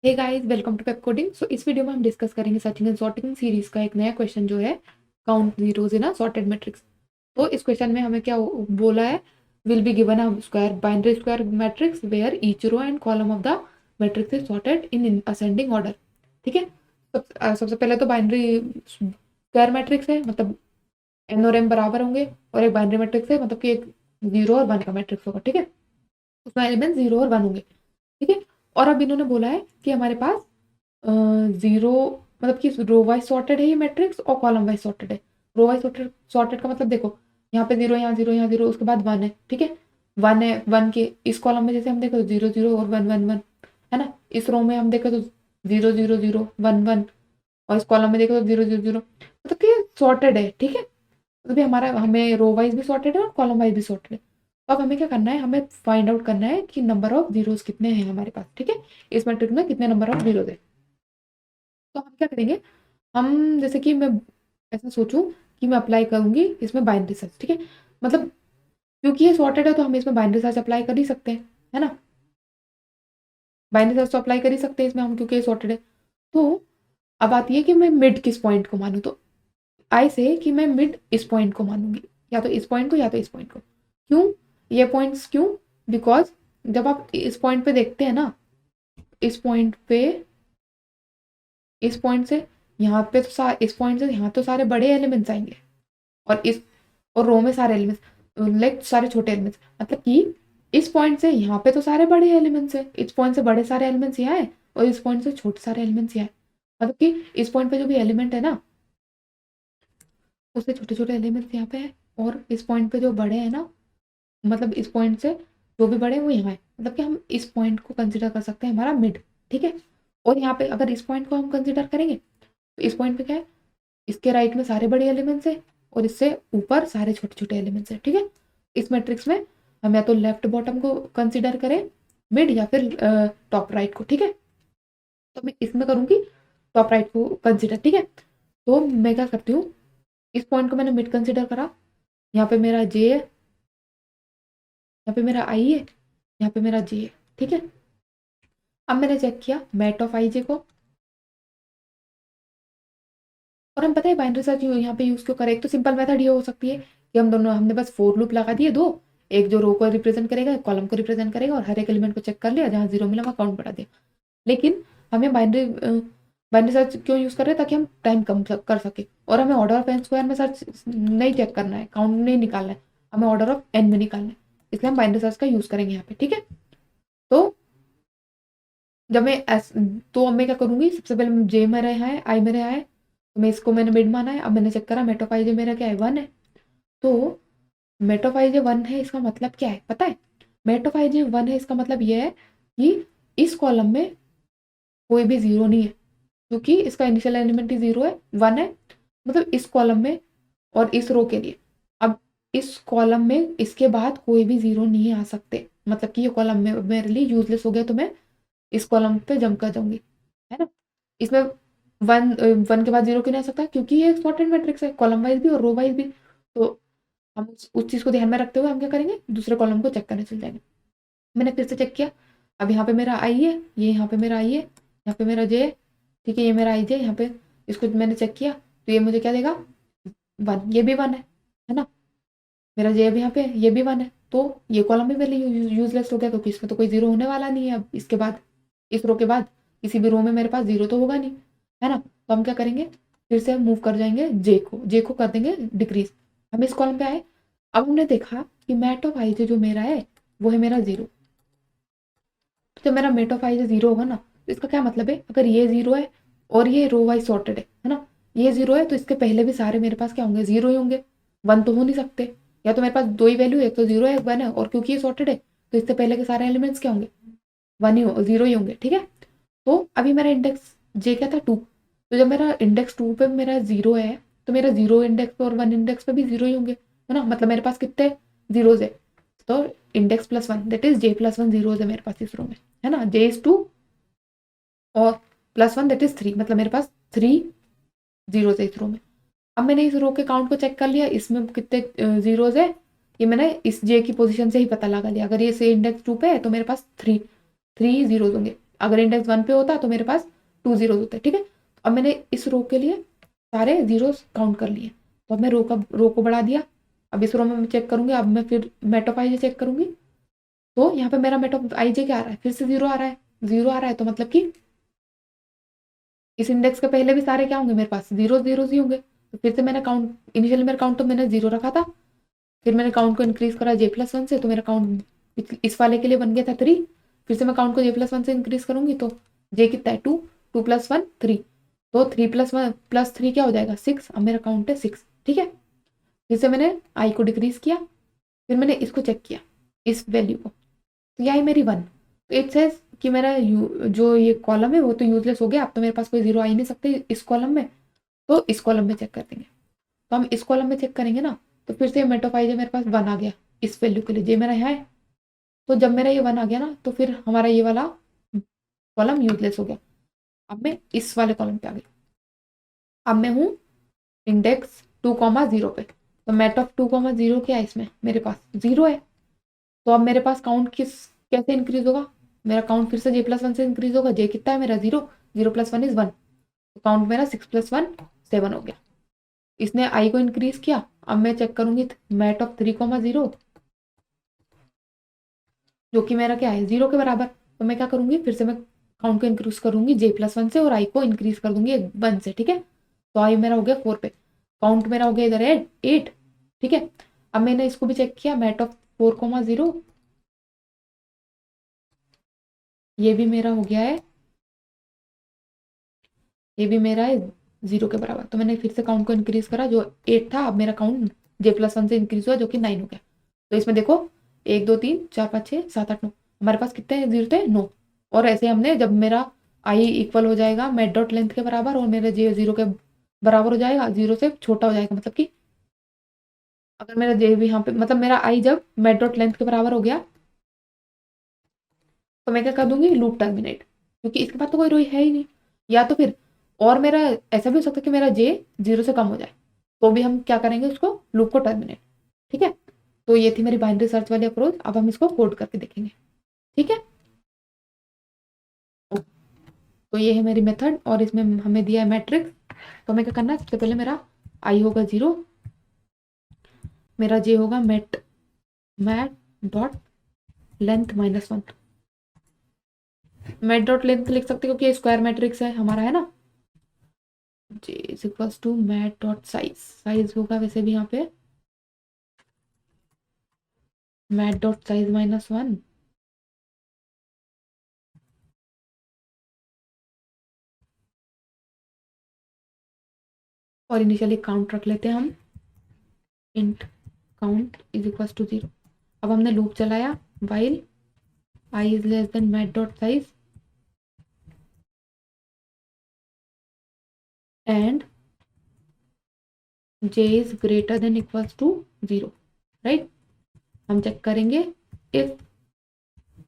Hey guys, welcome to pep coding. So इस वीडियो में हम डिस्कस करेंगे सर्चिंग एंड सॉर्टिंग सीरीज का एक नया क्वेश्चन जो है count zeros in a sorted matrix. तो इस क्वेश्चन में हमें क्या बोला है, will be given a square binary square matrix where each row and column of the matrix is sorted in ascending order. ठीक है। सबसे पहले तो बाइनरी स्क्वायर मैट्रिक्स है, मतलब एन और एम बराबर होंगे, और एक बाइनरी मैट्रिक्स है मतलब कि एक 0 और 1 का मैट्रिक्स होगा। ठीक है, उसमें एलिमेंट 0 और 1 होंगे। ठीक है। और अब इन्होंने बोला है कि हमारे पास जीरो, मतलब कि रो वाइज सॉर्टेड है ये मैट्रिक्स और कॉलम वाइज सॉर्टेड है। रो वाइज सॉर्टेड सॉर्टेड का मतलब देखो, यहाँ पे जीरो, यहाँ जीरो, यहाँ जीरो, उसके बाद वन है। ठीक है, वन है, वन के इस कॉलम में जैसे हम देखो तो जीरो जीरो और वन वन वन है ना। इस रो में हम देखो तो zero zero zero one one, और इस कॉलम में देखो तो जीरो जीरो जीरो, मतलब कि सॉर्टेड है। ठीक है, मतलब हमारा हमें रो वाइज भी सॉर्टेड है और कॉलम वाइज भी सॉर्टेड है। तो अब हमें क्या करना है, हमें फाइंड आउट करना है कि नंबर ऑफ जीरोस कितने हैं हमारे पास। ठीक है, इस मैट्रिक्स में कितने नंबर ऑफ जीरोस है। तो हम क्या करेंगे, हम जैसे कि मैं ऐसा सोचूं कि मैं अप्लाई करूंगी इसमें बाइनरी सर्च। ठीक है, मतलब क्योंकि ये सॉर्टेड है तो हम इसमें बाइनरी सर्च अप्लाई कर ही सकते हैं, है ना। बाइनरी सर्च तो अप्लाई कर ही सकते हैं इसमें हम, क्योंकि ये सॉर्टेड है। तो अब आती है कि मैं मिड किस पॉइंट को मानूं। तो आई से कि मैं मिड इस पॉइंट को मानूंगी, या तो इस पॉइंट को या तो इस पॉइंट को। क्यों ये पॉइंट्स क्यों? बिकॉज जब आप इस पॉइंट पे देखते हैं ना, इस पॉइंट पे, इस पॉइंट से यहाँ पे तो इस पॉइंट से यहाँ तो सारे बड़े एलिमेंट्स आएंगे, और इस और रो में सारे एलिमेंट्स, लाइक सारे छोटे एलिमेंट्स, मतलब कि इस पॉइंट से यहाँ पे तो सारे बड़े एलिमेंट्स है, इस पॉइंट से बड़े सारे एलिमेंट्स यहाँ है, और इस पॉइंट से छोटे सारे एलिमेंट्स यहाँ है। मतलब कि इस पॉइंट पे जो भी एलिमेंट है ना, उससे छोटे छोटे एलिमेंट्स यहाँ पे है, और इस पॉइंट पे जो बड़े हैं ना, मतलब इस पॉइंट से जो भी बड़े हैं वो यहाँ है। मतलब कि हम इस पॉइंट को कंसिडर कर सकते हैं हमारा मिड। ठीक है, और यहाँ पे अगर इस पॉइंट को हम कंसिडर करेंगे तो इस पॉइंट पे क्या है, इसके राइट में सारे बड़े एलिमेंट्स है, और इससे ऊपर सारे छोटे छोटे एलिमेंट्स है। ठीक है, इस मैट्रिक्स में हम या तो लेफ्ट बॉटम को कंसिडर करें मिड, या फिर टॉप राइट को। ठीक है, तो मैं इसमें करूंगी टॉप राइट को कंसिडर। ठीक है, तो मैं क्या करती हूँ, इस पॉइंट को मैंने मिड कंसिडर करा, यहाँ पे मेरा जे है, यहाँ पे मेरा आई है, यहाँ पे मेरा जे है। ठीक है, अब मैंने चेक किया मैट ऑफ आई जे को, और हम पता है बाइनरी सर्च यहाँ पे यूज क्यों करें। एक तो सिंपल मेथड ये हो सकती है कि हम दोनों, हमने बस फोर लूप लगा दिए दो, एक जो रो को रिप्रेजेंट करेगा, एक कॉलम को रिप्रेजेंट करेगा, और हर एक एलिमेंट को चेक कर लिया, जहाँ जीरो मिला वहाँ काउंट बढ़ा दिया। लेकिन हमें बाइनरी बाइनरी सर्च क्यों यूज कर रहे हैं, ताकि हम टाइम कम कर सके, और हमें ऑर्डर ऑफ एन स्क्वायर में सर्च नहीं चेक करना है, काउंट नहीं निकालना है, हमें ऑर्डर ऑफ एन में निकालना है। इसलिए हम बाइनरी सर्च का यूज करेंगे यहाँ पे। ठीक है, तो जब मैं एस तो अब मैं क्या करूंगी, सबसे पहले जे मेरा यहाँ है, आई मेरा यहाँ है, तो मैं इसको मैंने मिड माना है। अब मैंने चेक करा मेटोफाइजे मेरा क्या है, वन है। तो मेटोफाइजे वन है, इसका मतलब क्या है पता है, मेटोफाइजे वन है इसका मतलब ये है कि इस कॉलम में कोई भी जीरो नहीं है, क्योंकि इसका इनिशियल एलिमेंट ही जीरो है, वन है। मतलब इस कॉलम में और इस रो के लिए, अब इस कॉलम में इसके बाद कोई भी जीरो नहीं आ सकते, मतलब कि ये कॉलम में मेरे लिए यूजलेस हो गया, तो मैं इस कॉलम पे जंप कर जाऊंगी, है ना। इसमें वन वन के बाद जीरो क्यों नहीं आ सकता, क्योंकि ये एक्सपोर्टेड मैट्रिक्स है, कॉलम वाइज भी और रो वाइज भी। तो हम उस चीज को ध्यान में रखते हुए हम क्या करेंगे, दूसरे कॉलम को चेक करने चल जाएंगे। मैंने फिर से चेक किया, अब यहाँ पे मेरा आई है, ये यहाँ पे मेरा आई है, यहाँ पे मेरा जे है। ठीक है, ये मेरा आई जे यहाँ पे, इसको मैंने चेक किया तो ये मुझे क्या देगा, वन, ये भी वन है ना। मेरा जे भी यहाँ पे, ये भी वन है, तो ये कॉलम भी मेरे लिए यूजलेस हो गया, क्योंकि इसमें तो कोई जीरो होने वाला नहीं है। अब इसके बाद, इस रो के बाद किसी भी रो में मेरे पास जीरो तो होगा नहीं, है ना। तो हम क्या करेंगे, फिर से मूव कर जाएंगे जे को कर देंगे डिक्रीज। हम इस कॉलम पे आए, अब हमने देखा कि मैट ऑफ आई जे जो मेरा है वो है मेरा जीरो। तो जब मेरा mat of I J zero होगा ना, तो इसका क्या मतलब है, अगर ये जीरो है और ये रो वाइज सॉर्टेड है ना, ये जीरो है तो इसके पहले भी सारे मेरे पास क्या होंगे, जीरो ही होंगे, वन तो हो नहीं सकते। या तो मेरे पास दो ही वैल्यू है, एक तो जीरो है एक वन है, और क्योंकि ये सॉर्टेड है तो इससे पहले के सारे एलिमेंट्स क्या होंगे, वन ही जीरो ही होंगे। ठीक है, तो अभी मेरा इंडेक्स जे क्या था, टू। तो जब मेरा इंडेक्स टू पे मेरा जीरो है, तो मेरा जीरो इंडेक्स पे और वन इंडेक्स पे भी जीरो ही होंगे, है ना। मतलब मेरे पास कितने जीरोज है, तो index plus one, that is J plus one zeros है मेरे पास इस रो में, है ना। जे इज टू और plus one that is three, मतलब मेरे पास थ्री जीरोज है इस रो में। अब मैंने इस रो के काउंट को चेक कर लिया, इसमें कितने जीरोज है, ये मैंने इस जे की पोजीशन से ही पता लगा लिया। अगर ये से इंडेक्स टू पे है तो मेरे पास थ्री थ्री जीरोज होंगे। अगर इंडेक्स 1 पे होता तो मेरे पास 2 जीरोस होते, ठीक है। अब मैंने इस रो के लिए सारे जीरोस काउंट कर लिए, तो अब मैं रो को बढ़ा दिया। अब इस रो में मैं चेक करूंगी, अब मैं फिर mat of I J check करूंगी, तो यहाँ पे मेरा मेट ऑफ आई जे क्या आ रहा है, फिर से 0 आ रहा है। 0 आ रहा है तो मतलब कि इस इंडेक्स के पहले भी सारे क्या होंगे, मेरे पास जीरो जीरो ही होंगे। तो फिर से मैंने काउंट, इनिशियली मेरा काउंट तो मैंने 0 रखा था, फिर मैंने काउंट को इंक्रीज करा J+1 से, तो मेरा काउंट इस वाले के लिए बन गया था 3। फिर से मैं काउंट को J+1 से इंक्रीज करूंगी तो J कितना है 2, 2+1 3, तो 3+1+3 क्या हो जाएगा 6। अब मेरा काउंट है 6, ठीक है। फिर से मैंने I को डिक्रीज किया, फिर मैंने इसको चेक किया, इस वैल्यू को, तो यह आई मेरी 1। तो इट सेज कि मेरा जो ये कॉलम है वो तो यूजलेस हो गया, अब तो मेरे पास कोई जीरो आ ही नहीं सकते इस कॉलम में, तो इस कॉलम में चेक कर देंगे। तो हम इस कॉलम में चेक करेंगे ना, तो फिर से मेट ऑफ आई जे मेरे पास 1 आ गया इस वैल्यू के लिए, जे मेरा यहाँ है। तो जब मेरा ये 1 आ गया ना, तो फिर हमारा ये वाला कॉलम यूजलेस हो गया। अब मैं इस वाले कॉलम पे आ गई, अब मैं हूँ इंडेक्स 2,0 पे, तो मेट ऑफ 2,0 क्या है, इसमें मेरे पास 0 है। तो अब मेरे पास काउंट कैसे इंक्रीज होगा, मेरा काउंट फिर से J+1 से इंक्रीज होगा। जे कितना है मेरा 0, 0+1 इज 1, तो काउंट मेरा 6+1 7 हो गया। इसने आई को इंक्रीज किया। अब मैं चेक करूंगी मैट ऑफ 3,0 जो कि मेरा क्या है 0 के बराबर। तो मैं क्या करूंगी, फिर से मैं काउंट को इंक्रीज करूंगी J+1 से और आई को इंक्रीज कर दूंगी 1 से, ठीक है। तो आई मेरा हो गया 4 पे, काउंट मेरा हो गया इधर 8, ठीक है। अब मैंने इसको भी चेक किया, मैट ऑफ 4,0 ये भी मेरा हो गया है, ये भी मेरा है 0 के बराबर। तो मैंने फिर से काउंट को इंक्रीज करा, जो 8 था अब मेरा काउंट J+1 से इंक्रीज हुआ जो कि 9 हो गया। तो इसमें देखो 1 2 3 4 5 6 7 8 9, हमारे पास कितने जीरो थे 9। और ऐसे हमने जब मेरा आई इक्वल हो जाएगा मेट डॉट लेंथ के बराबर और मेरे जे 0 के बराबर हो जाएगा, 0 से छोटा हो जाएगा, मतलब कि अगर मेरा जे भी यहाँ पे, मतलब मेरा आई जब मेट डॉट लेंथ के बराबर हो गया तो मैं क्या कर दूंगी, लूप टर्मिनेट, क्योंकि इसके बाद तो कोई रोई है ही नहीं। या तो फिर और मेरा ऐसा भी हो सकता है कि मेरा जे 0 से कम हो जाए, तो भी हम क्या करेंगे उसको, लूप को टर्मिनेट, ठीक है। तो ये थी मेरी बाइनरी सर्च वाली अप्रोच। अब हम इसको कोड करके देखेंगे, ठीक है। तो ये है मेरी मेथड और इसमें हमें दिया है मैट्रिक्स। तो हमें क्या करना है, सबसे पहले मेरा आई होगा 0, मेरा जे होगा math dot length -1, math dot length लिख सकते हो क्योंकि स्क्वायर मैट्रिक्स है हमारा, है ना। J is equals to mat dot size, size होगा वैसे भी यहाँ पे मैट डॉट साइज -1, और इनिशियली काउंट रख लेते हैं हम, int count is equals to 0। अब हमने लूप चलाया while I is less than mat dot size and J is greater than equals to 0, right. हम चेक करेंगे if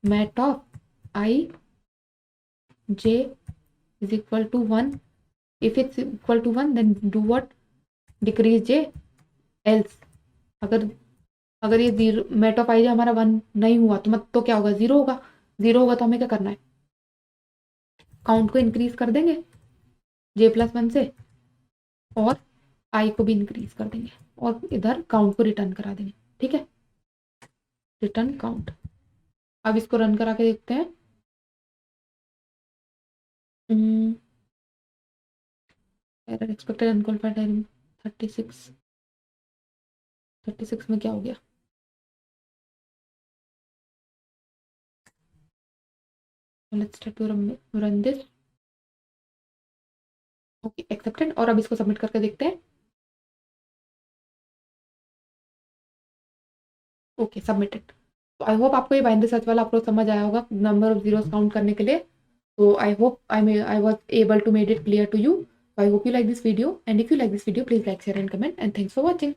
mat of I J is equal to 1, if it's equal to 1 then do what, decrease J, else अगर अगर ये 0 mat of I जे हमारा 1 नहीं हुआ तो मत तो क्या होगा, 0 होगा। 0 होगा तो हमें क्या करना है, काउंट को इंक्रीज कर देंगे J+1 से और आई को भी इंक्रीज कर देंगे और इधर काउंट को रिटर्न करा देंगे, ठीक है, रिटर्न काउंट। अब इसको रन करा के देखते हैं। एरर एक्सपेक्टेड अनक्वालिफाइड एरर 36 में क्या हो गया, let's try to run this. Okay accepted, और अब इसको सबमिट करके देखते हैं। Okay submitted. तो आई होप आपको ये बाइनरी सर्च वाला अप्रोच समझ आया होगा नंबर ऑफ जीरोस काउंट करने के लिए। So I hope I was able to made it clear to you. So I hope you like this video, and if you like this video, please like, share and comment, and thanks for watching.